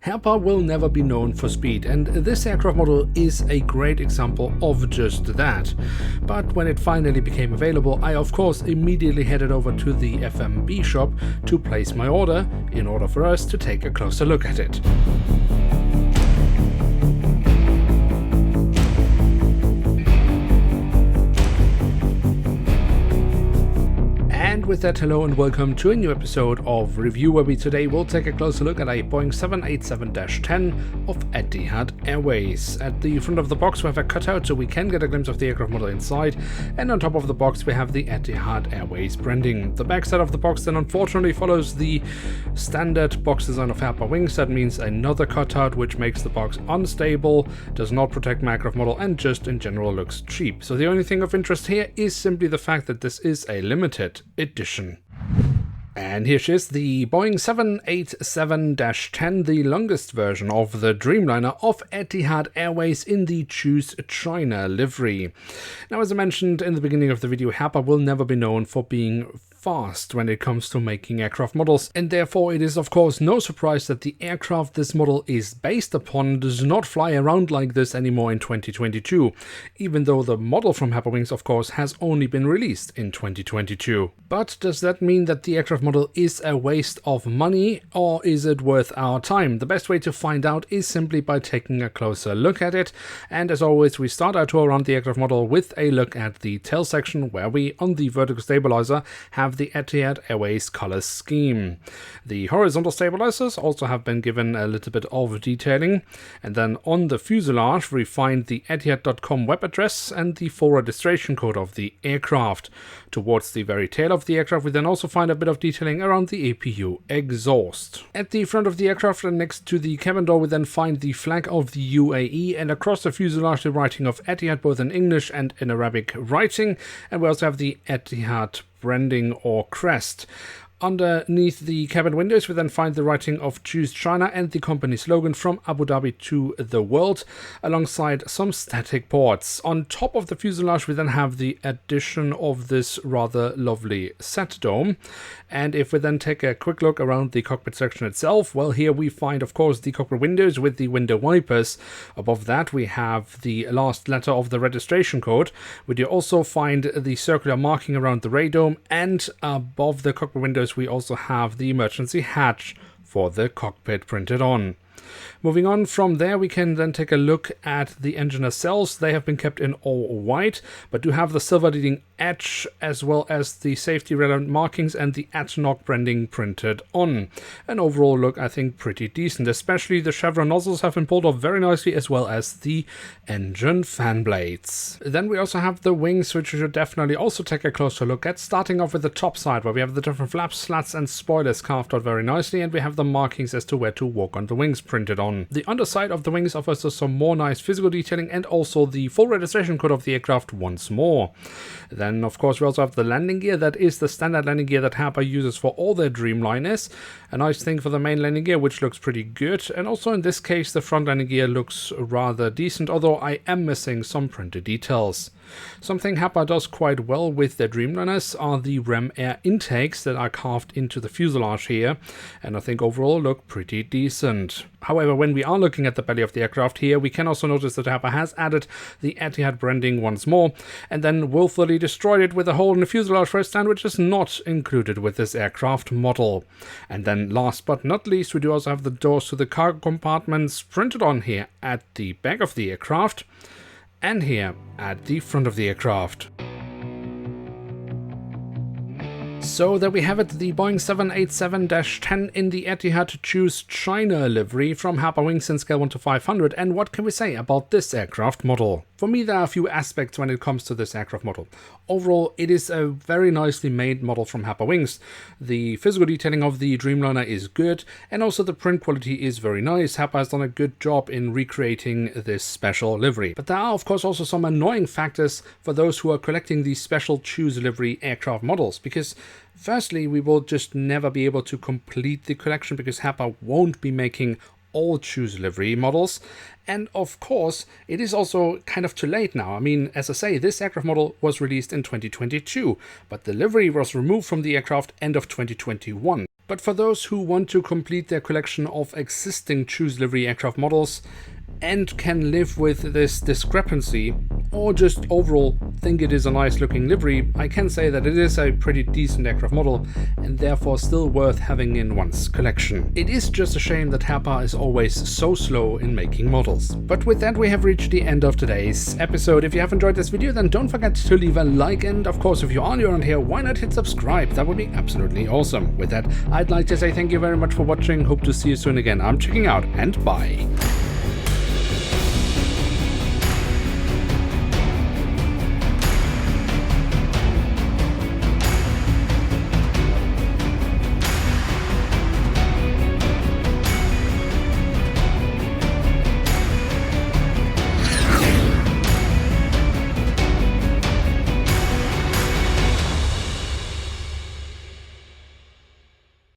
Herpa will never be known for speed, and this aircraft model is a great example of just that. But when it finally became available, I of course immediately headed over to the FMB shop to place my order in order for us to take a closer look at it. And with that, hello and welcome to a new episode of Review, where we today will take a closer look at a Boeing 787-10 of Etihad Airways. At the front of the box we have a cutout so we can get a glimpse of the aircraft model inside, and on top of the box we have the Etihad Airways branding. The back side of the box then unfortunately follows the standard box design of Herpa Wings. That means another cutout which makes the box unstable, does not protect my aircraft model, and just in general looks cheap. So the only thing of interest here is simply the fact that this is a limited edition. And here she is, the Boeing 787-10, the longest version of the Dreamliner of Etihad Airways in the Choose China livery. Now, as I mentioned in the beginning of the video, Herpa will never be known for being fast when it comes to making aircraft models, and therefore it is of course no surprise that the aircraft this model is based upon does not fly around like this anymore in 2022, even though the model from Herpa Wings of course has only been released in 2022. But does that mean that the aircraft model is a waste of money, or is it worth our time? The best way to find out is simply by taking a closer look at it, and as always we start our tour around the aircraft model with a look at the tail section, where we on the vertical stabilizer have the Etihad Airways color scheme. The horizontal stabilizers also have been given a little bit of detailing, and then on the fuselage we find the Etihad.com web address and the full registration code of the aircraft. Towards the very tail of the aircraft we then also find a bit of detailing around the APU exhaust. At the front of the aircraft and next to the cabin door we then find the flag of the UAE, and across the fuselage the writing of Etihad both in English and in Arabic writing, and we also have the Etihad branding or crest. Underneath the cabin windows we then find the writing of Choose China and the company slogan from Abu Dhabi to the world, alongside some static ports. On top of the fuselage we then have the addition of this rather lovely set dome, and if we then take a quick look around the cockpit section itself, well, here we find of course the cockpit windows with the window wipers. Above that we have the last letter of the registration code, where you also find the circular marking around the radome, and above the cockpit windows we also have the emergency hatch for the cockpit printed on. Moving on from there, we can then take a look at the engine nacelles. They have been kept in all white, but do have the silver leading edge, as well as the safety relevant markings and the ADNOC branding printed on. An overall look, I think, pretty decent. Especially the chevron nozzles have been pulled off very nicely, as well as the engine fan blades. Then we also have the wings, which we should definitely also take a closer look at, starting off with the top side, where we have the different flaps, slats and spoilers carved out very nicely, and we have the markings as to where to walk on the wings printed on. The underside of the wings offers us some more nice physical detailing, and also the full registration code of the aircraft once more. Then of course we also have the landing gear. That is the standard landing gear that Herpa uses for all their Dreamliners. A nice thing for the main landing gear, which looks pretty good, and also in this case the front landing gear looks rather decent, although I am missing some printed details. Something Herpa does quite well with their Dreamliners are the ram air intakes that are carved into the fuselage here, and I think overall look pretty decent. However, when we are looking at the belly of the aircraft here, we can also notice that Herpa has added the Etihad branding once more, and then willfully destroyed it with a hole in the fuselage for a stand, which is not included with this aircraft model. And then last but not least, we do also have the doors to the cargo compartments printed on here at the back of the aircraft, and here at the front of the aircraft. So there we have it, the Boeing 787-10 in the Etihad Choose China livery from Herpa Wings in scale 1 to 500. And what can we say about this aircraft model? For me, there are a few aspects when it comes to this aircraft model. Overall, it is a very nicely made model from Herpa Wings. The physical detailing of the Dreamliner is good, and also the print quality is very nice. Herpa has done a good job in recreating this special livery. But there are of course also some annoying factors for those who are collecting these special Choose livery aircraft models, because firstly, we will just never be able to complete the collection because Herpa won't be making all Choose livery models. And of course, it is also kind of too late now. I mean, as I say, this aircraft model was released in 2022, but the livery was removed from the aircraft end of 2021. But for those who want to complete their collection of existing Choose livery aircraft models and can live with this discrepancy, or just overall think it is a nice looking livery, I can say that it is a pretty decent aircraft model and therefore still worth having in one's collection. It is just a shame that Herpa is always so slow in making models. But with that, we have reached the end of today's episode. If you have enjoyed this video, then don't forget to leave a like, and of course if you are new around here, why not hit subscribe? That would be absolutely awesome. With that, I'd like to say thank you very much for watching, hope to see you soon again. I'm checking out, and bye.